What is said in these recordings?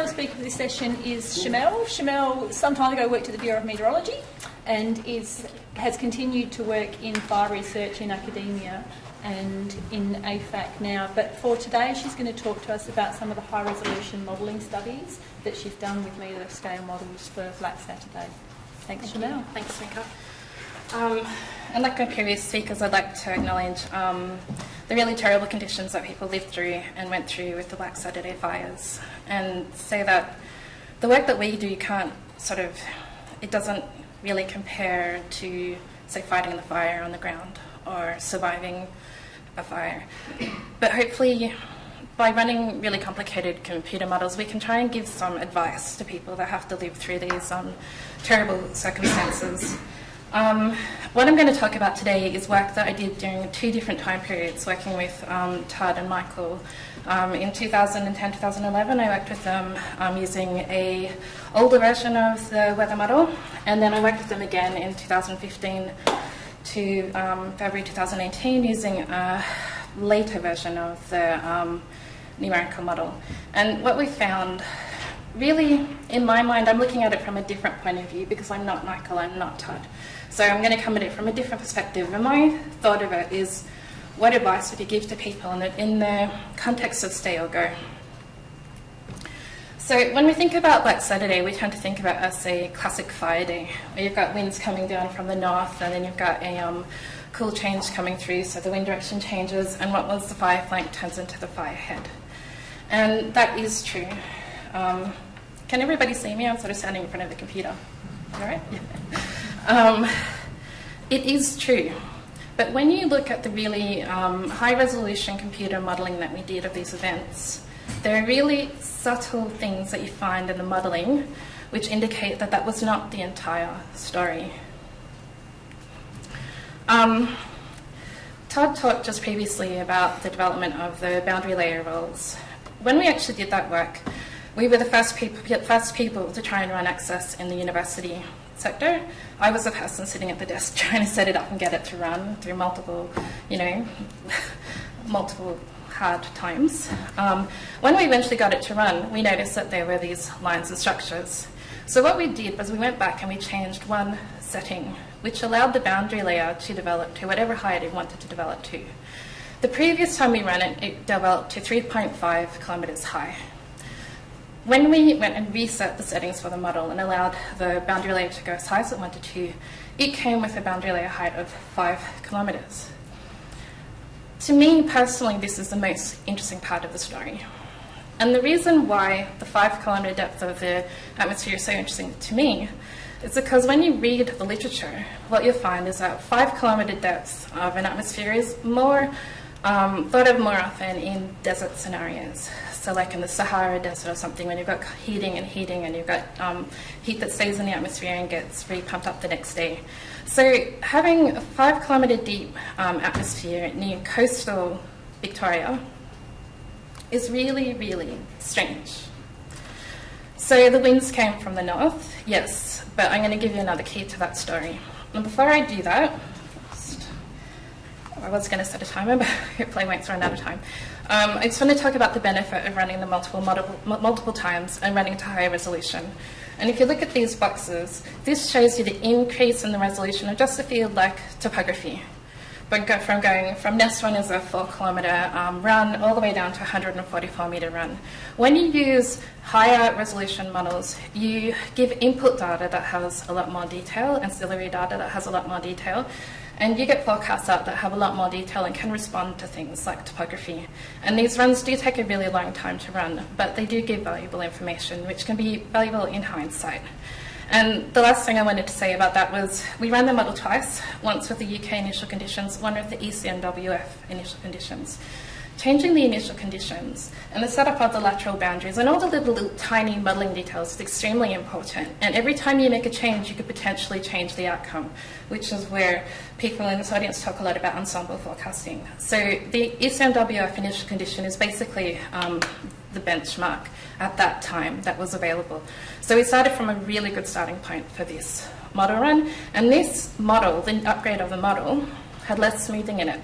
final speaker for this session is Chermelle. Chermelle, some time ago, worked at the Bureau of Meteorology and has continued to work in fire research in academia and in AFAC now. But for today, she's going to talk to us about some of the high-resolution modelling studies that she's done with metre-scale models for Black Saturday. Thanks, Chermelle. Thanks, Mika. And like my previous speakers, I'd like to acknowledge the really terrible conditions that people lived through and went through with the Black Saturday fires, and say that the work that we do it doesn't really compare to, say, fighting the fire on the ground or surviving a fire. But hopefully, by running really complicated computer models, we can try and give some advice to people that have to live through these terrible circumstances. What I'm going to talk about today is work that I did during 2 different time periods, working with Todd and Michael. In 2010-2011, I worked with them using an older version of the weather model, and then I worked with them again in 2015 to February 2018 using a later version of the numerical model. And what we found, really, in my mind, I'm looking at it from a different point of view because I'm not Michael, I'm not Todd. So I'm going to come at it from a different perspective. And my thought of it is, what advice would you give to people in the context of stay or go? So when we think about Black Saturday, we tend to think about it as a classic fire day, where you've got winds coming down from the north, and then you've got a cool change coming through, so the wind direction changes, and what was the fire flank turns into the fire head. And that is true. Can everybody see me? I'm sort of standing in front of the computer. All right? Yeah. It is true. But when you look at the really high-resolution computer modelling that we did of these events, there are really subtle things that you find in the modelling which indicate that that was not the entire story. Todd talked just previously about the development of the boundary layer rules. When we actually did that work, we were the first people to try and run access in the university sector. I was the person sitting at the desk trying to set it up and get it to run through multiple hard times. When we eventually got it to run, we noticed that there were these lines and structures. So what we did was we went back and we changed one setting, which allowed the boundary layer to develop to whatever height it wanted to develop to. The previous time we ran it, it developed to 3.5 kilometres high. When we went and reset the settings for the model and allowed the boundary layer to go as high as it wanted to, it came with a boundary layer height of 5 kilometres. To me, personally, this is the most interesting part of the story. And the reason why the 5 kilometre depth of the atmosphere is so interesting to me is because when you read the literature, what you'll find is that 5 kilometre depth of an atmosphere is more thought of more often in desert scenarios. So like in the Sahara Desert or something, when you've got heating and you've got heat that stays in the atmosphere and gets re-pumped up the next day. So having a 5 kilometre deep atmosphere near coastal Victoria is really, really strange. So the winds came from the north, yes, but I'm going to give you another key to that story. And before I do that, I was going to set a timer, but hopefully I won't run out of time. I just want to talk about the benefit of running the multiple times and running to higher resolution. And if you look at these boxes, this shows you the increase in the resolution of just a field like topography. But going from Nest 1 is a 4 kilometre run all the way down to a 144 metre run. When you use higher resolution models, you give input data that has a lot more detail, ancillary data that has a lot more detail, and you get forecasts out that have a lot more detail and can respond to things like topography. And these runs do take a really long time to run, but they do give valuable information, which can be valuable in hindsight. And the last thing I wanted to say about that was we ran the model twice, once with the UK initial conditions, one with the ECNWF initial conditions. Changing the initial conditions and the setup of the lateral boundaries and all the little tiny modelling details is extremely important. And every time you make a change, you could potentially change the outcome, which is where people in this audience talk a lot about ensemble forecasting. So the ECNWF initial condition is basically the benchmark at that time that was available. So we started from a really good starting point for this model run. And this model, the upgrade of the model, had less smoothing in it.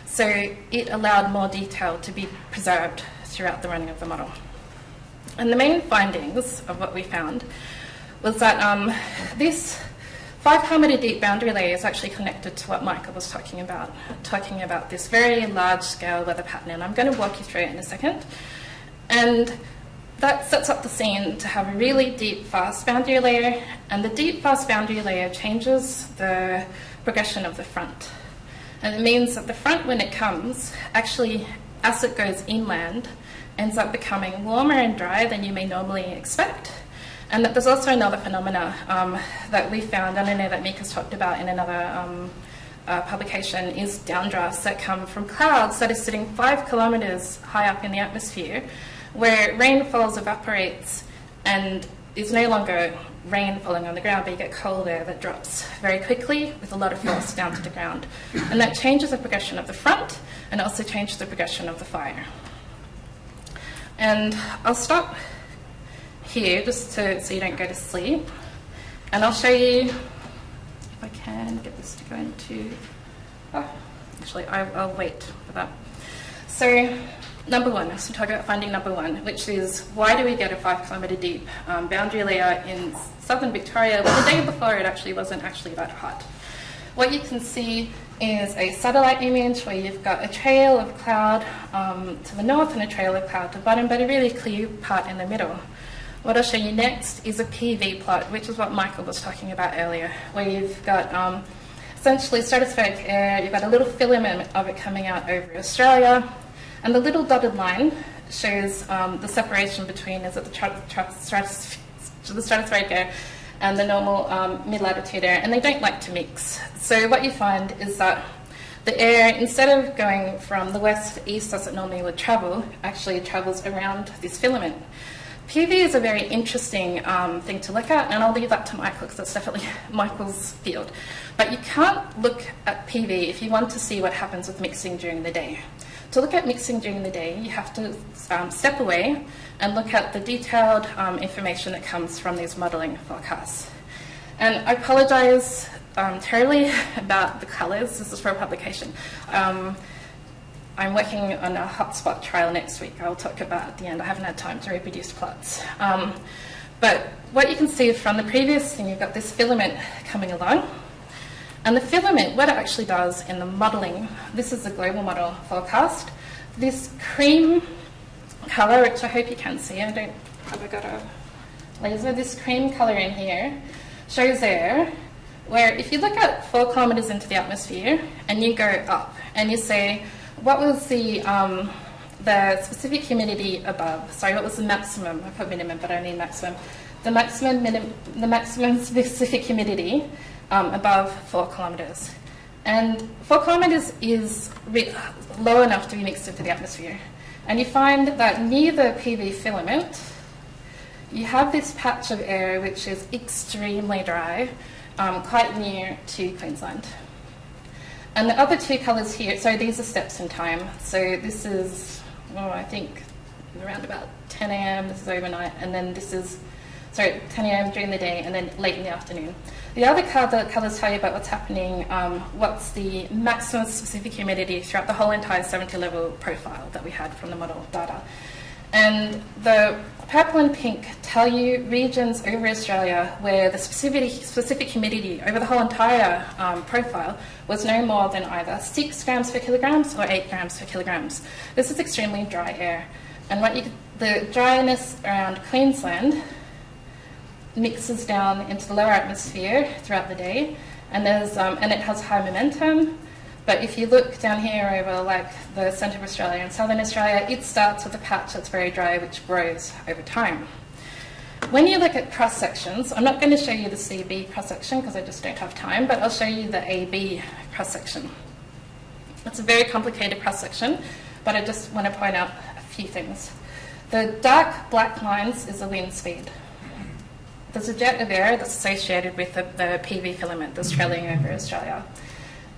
So it allowed more detail to be preserved throughout the running of the model. And the main findings of what we found was that this 5-kilometre deep boundary layer is actually connected to what Michael was talking about this very large scale weather pattern, and I'm going to walk you through it in a second. And that sets up the scene to have a really deep, fast boundary layer, and the deep, fast boundary layer changes the progression of the front. And it means that the front, when it comes, actually, as it goes inland, ends up becoming warmer and drier than you may normally expect. And that there's also another phenomena that we found, and I know that Mika's talked about in another publication, is downdrafts that come from clouds that are sitting 5 kilometres high up in the atmosphere, where rain falls, evaporates, and is no longer rain falling on the ground, but you get cold air that drops very quickly with a lot of force down to the ground. And that changes the progression of the front, and also changes the progression of the fire. And I'll stop here just so you don't go to sleep, and I'll show you, if I can get this to go into, actually I'll wait for that. So number one, let's talk about finding number one, which is why do we get a 5-kilometre deep boundary layer in southern Victoria when the day before it actually wasn't actually that hot. What you can see is a satellite image where you've got a trail of cloud to the north and a trail of cloud to the bottom, but a really clear part in the middle. What I'll show you next is a PV plot, which is what Michael was talking about earlier, where you've got essentially stratospheric air, you've got a little filament of it coming out over Australia, and the little dotted line shows the separation between the stratospheric air and the normal mid-latitude air, and they don't like to mix. So what you find is that the air, instead of going from the west to east as it normally would travel, actually travels around this filament. PV is a very interesting thing to look at, and I'll leave that to Michael because that's definitely Michael's field. But you can't look at PV if you want to see what happens with mixing during the day. To look at mixing during the day, you have to step away and look at the detailed information that comes from these modelling forecasts. And I apologise terribly about the colours. This is for a publication. I'm working on a hotspot trial next week. I'll talk about at the end. I haven't had time to reproduce plots. But what you can see from the previous thing, you've got this filament coming along. And the filament, what it actually does in the modelling, this is the global model forecast. This cream colour, which I hope you can see, have I got a laser? This cream colour in here shows air, where if you look at 4 kilometres into the atmosphere and you go up and you say, what was the specific humidity above? Sorry, what was the maximum? I put minimum, but I need maximum. The maximum specific humidity above 4 kilometres. And 4 kilometres is low enough to be mixed into the atmosphere. And you find that near the PV filament, you have this patch of air which is extremely dry, quite near to Queensland. And the other 2 colours here, so these are steps in time. So this is, I think, around about 10 a.m, this is overnight, and then this is, 10 a.m. during the day, and then late in the afternoon. The other colours tell you about what's happening, what's the maximum specific humidity throughout the whole entire 70-level profile that we had from the model data. And the purple and pink tell you regions over Australia where the specific humidity over the whole entire profile was no more than either 6 grams per kilograms or 8 grams per kilograms. This is extremely dry air. And the dryness around Queensland mixes down into the lower atmosphere throughout the day, and it has high momentum. But if you look down here over like the centre of Australia and southern Australia, it starts with a patch that's very dry, which grows over time. When you look at cross sections, I'm not going to show you the CB cross section because I just don't have time, but I'll show you the AB cross section. It's a very complicated cross section, but I just want to point out a few things. The dark black lines is the wind speed. There's a jet of air that's associated with the PV filament that's trailing over Australia.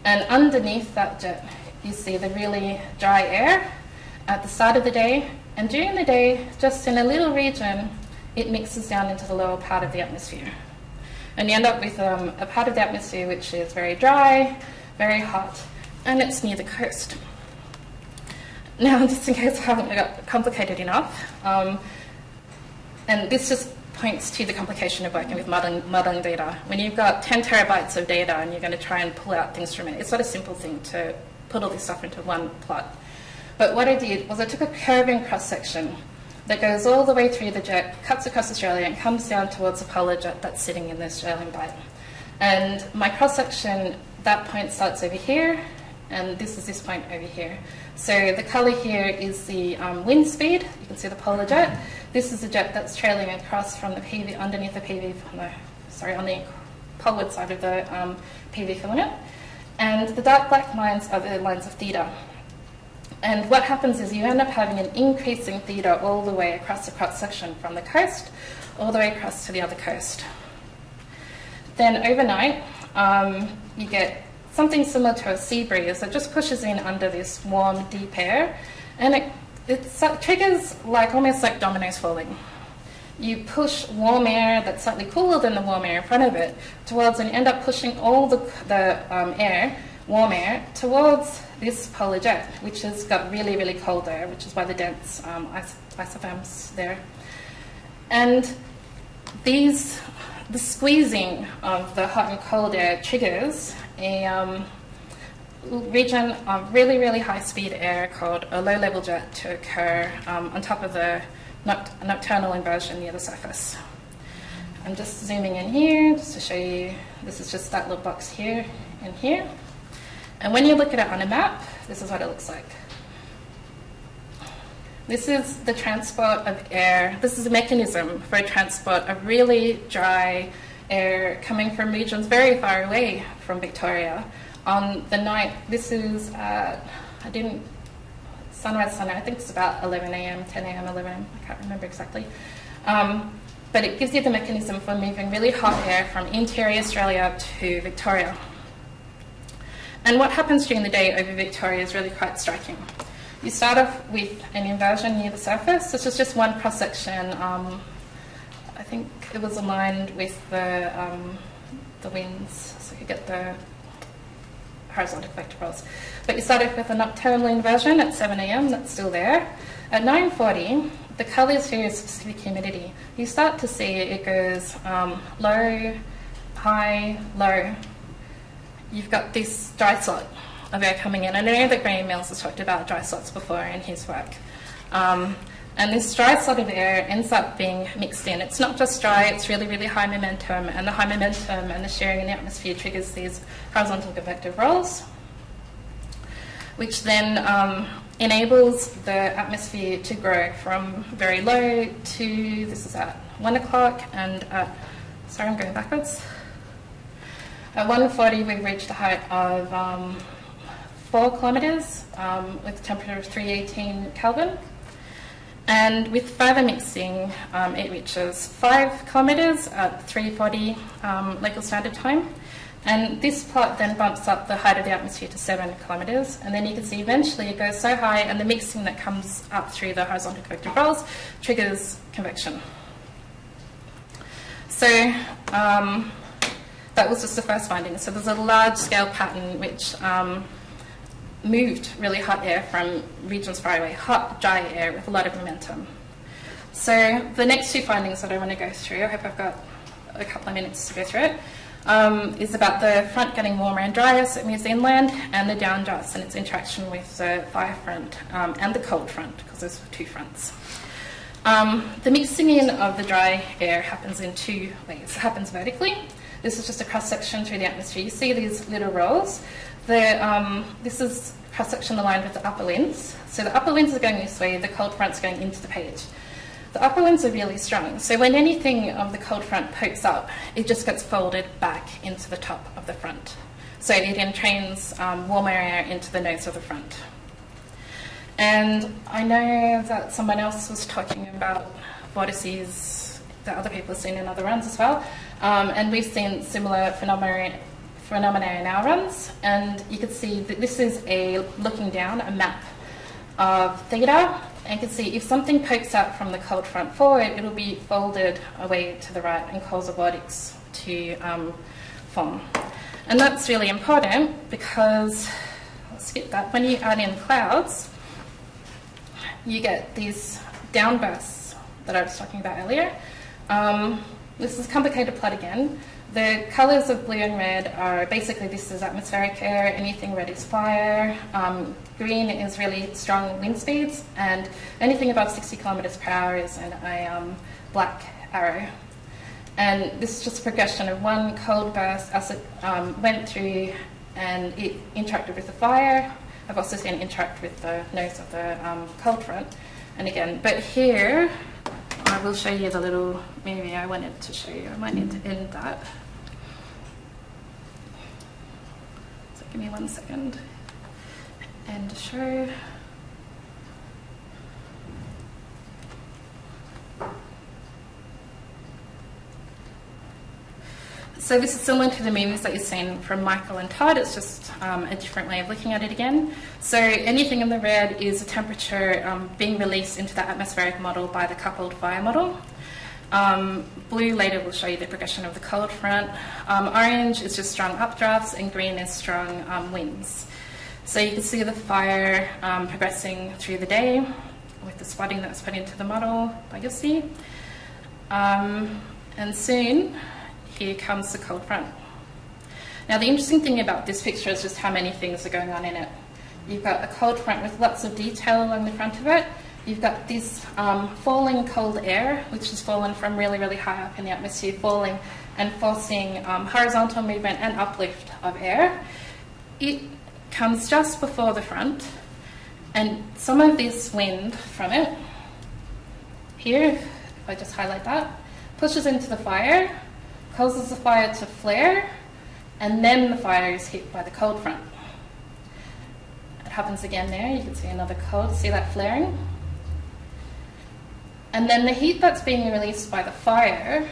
And underneath that jet, you see the really dry air at the start of the day. And during the day, just in a little region, it mixes down into the lower part of the atmosphere. And you end up with a part of the atmosphere which is very dry, very hot, and it's near the coast. Now, just in case I haven't got complicated enough, And this just points to the complication of working with modeling data. When you've got 10 terabytes of data and you're going to try and pull out things from it, it's not a simple thing to put all this stuff into one plot. But what I did was I took a curving cross-section that goes all the way through the jet, cuts across Australia, and comes down towards the polar jet that's sitting in the Australian bight. And my cross-section, that point starts over here, and this is this point over here. So the colour here is the wind speed. You can see the polar jet. This is the jet that's trailing across from the PV, underneath the PV, on the poleward side of the PV filament. And the dark black lines are the lines of theta. And what happens is you end up having an increasing theta all the way across the cross-section from the coast all the way across to the other coast. Then overnight, you get something similar to a sea breeze that just pushes in under this warm, deep air, and it triggers almost like dominoes falling. You push warm air that's slightly cooler than the warm air in front of it towards, and you end up pushing all the warm air, towards this polar jet, which has got really, really cold air, which is why the dense isotherms there. And the squeezing of the hot and cold air triggers a region of really, really high-speed air called a low-level jet to occur on top of the nocturnal inversion near the surface. I'm just zooming in here just to show you, this is just that little box here and here. And when you look at it on a map, this is what it looks like. This is the transport of air. This is a mechanism for transport of really dry air coming from regions very far away from Victoria. On the night, this is, sunrise, I think it's about 11 a.m., 10 a.m., 11 a.m., I can't remember exactly. But it gives you the mechanism for moving really hot air from interior Australia to Victoria. And what happens during the day over Victoria is really quite striking. You start off with an inversion near the surface. This is just one cross-section. I think it was aligned with the winds, so you get the horizontal vector rolls. But you start off with a nocturnal inversion at 7 a.m, that's still there. At 9:40, the colours here is specific humidity. You start to see it goes low, high, low. You've got this dry slot of air coming in. And I know that Graham Mills has talked about dry slots before in his work. And this dry slot of air ends up being mixed in. It's not just dry, it's really, really high momentum, and the high momentum and the sharing in the atmosphere triggers these horizontal convective rolls, which then enables the atmosphere to grow from very low to, this is at 1 o'clock, and sorry, I'm going backwards. At 1:40, we've reached a height of 4 kilometres with a temperature of 318 Kelvin. And with further mixing, it reaches 5 kilometres at 3:40 local standard time. And this plot then bumps up the height of the atmosphere to 7 kilometres. And then you can see eventually it goes so high, and the mixing that comes up through the horizontal convective rolls triggers convection. So that was just the first finding. So there's a large-scale pattern which moved really hot air from regions far away, hot, dry air with a lot of momentum. So the next 2 findings that I want to go through, I hope I've got a couple of minutes to go through it, is about the front getting warmer and drier as it moves inland, and the downdrafts and its interaction with the fire front and the cold front, because there's 2 fronts. The mixing in of the dry air happens in 2 ways. It happens vertically. This is just a cross-section through the atmosphere. You see these little rolls. This is cross-section aligned with the upper winds. So the upper winds are going this way, the cold front's going into the page. The upper winds are really strong, so when anything of the cold front pokes up, it just gets folded back into the top of the front. So it entrains warmer air into the nose of the front. And I know that someone else was talking about vortices that other people have seen in other runs as well. And we've seen similar phenomena in our runs. And you can see that this is looking down, a map of theta. And you can see if something pokes out from the cold front forward, it'll be folded away to the right and cause a vortex to form. And that's really important because, I'll skip that, when you add in clouds, you get these downbursts that I was talking about earlier. This is a complicated plot again. The colours of blue and red are basically, this is atmospheric air, anything red is fire, green is really strong wind speeds, and anything above 60 kilometres per hour is a black arrow. And this is just a progression of one cold burst as it went through and it interacted with the fire. I've also seen it interact with the nose of the cold front. And again, but here, I will show you the little movie I wanted to show you. I might need to end that. So give me 1 second. End show. So this is similar to the movies that you've seen from Michael and Todd. It's just a different way of looking at it again. So anything in the red is a temperature being released into the atmospheric model by the coupled fire model. Blue later will show you the progression of the cold front. Orange is just strong updrafts, and green is strong winds. So you can see the fire progressing through the day with the spotting that was put into the model by Yossi. And soon, here comes the cold front. Now the interesting thing about this picture is just how many things are going on in it. You've got a cold front with lots of detail along the front of it. You've got this falling cold air, which has fallen from really, really high up in the atmosphere, falling and forcing horizontal movement and uplift of air. It comes just before the front, and some of this wind from it, here, if I just highlight that, pushes into the fire, causes the fire to flare, and then the fire is hit by the cold front. It happens again there, you can see another cold, see that flaring? And then the heat that's being released by the fire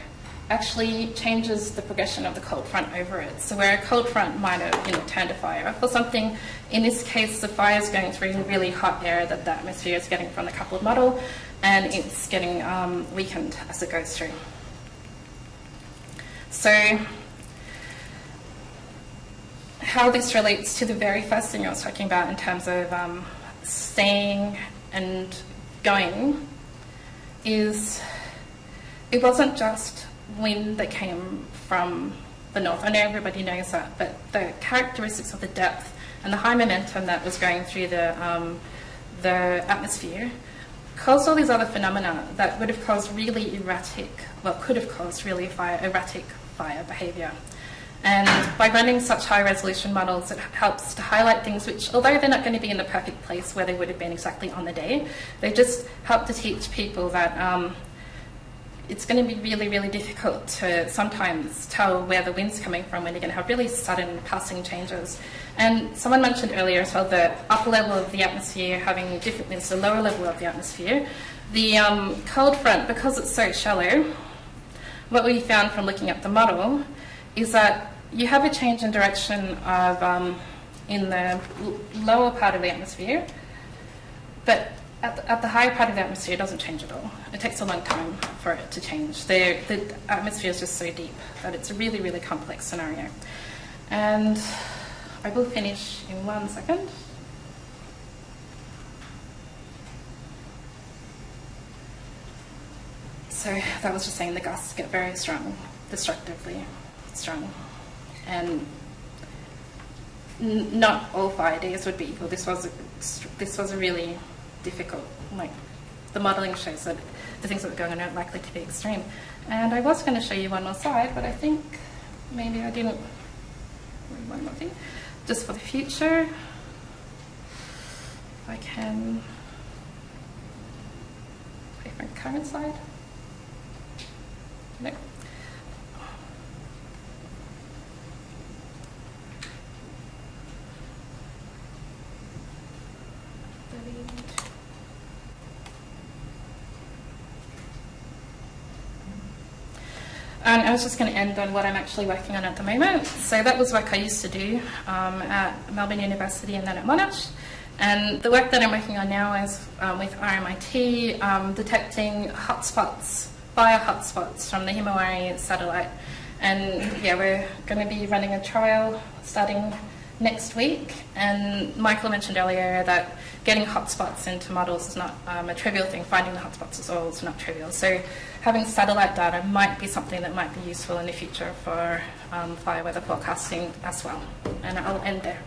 actually changes the progression of the cold front over it. So where a cold front might have turned a fire off or something, in this case the fire is going through really hot air that the atmosphere is getting from the coupled model, and it's getting weakened as it goes through. So how this relates to the very first thing I was talking about in terms of staying and going is it wasn't just wind that came from the north. I know everybody knows that, but the characteristics of the depth and the high momentum that was going through the atmosphere caused all these other phenomena that would have caused really erratic, well, could have caused really erratic fire behaviour. And by running such high resolution models, it helps to highlight things which, although they're not going to be in the perfect place where they would have been exactly on the day, they just help to teach people that it's going to be really, really difficult to sometimes tell where the wind's coming from when you're going to have really sudden passing changes. And someone mentioned earlier as well the upper level of the atmosphere having different winds to the lower level of the atmosphere. The cold front, because it's so shallow, what we found from looking at the model is that you have a change in direction of in the lower part of the atmosphere, but at the higher part of the atmosphere it doesn't change at all. It takes a long time for it to change. The atmosphere is just so deep that it's a really, really complex scenario. And I will finish in 1 second. So that was just saying the gusts get very strong, destructively strong. And not all fire days would be equal. This was a really difficult, like the modelling shows that the things that were going on are likely to be extreme. And I was going to show you one more slide, but I think maybe I didn't. One more thing, just for the future, if I can wait for the current slide. No. And I was just going to end on what I'm actually working on at the moment. So that was work I used to do at Melbourne University and then at Monash. And the work that I'm working on now is with RMIT, detecting hotspots, fire hotspots from the Himawari satellite. And yeah, we're going to be running a trial starting next week. And Michael mentioned earlier that getting hotspots into models is not a trivial thing. Finding the hotspots is also not trivial. So having satellite data might be something that might be useful in the future for fire weather forecasting as well. And I'll end there.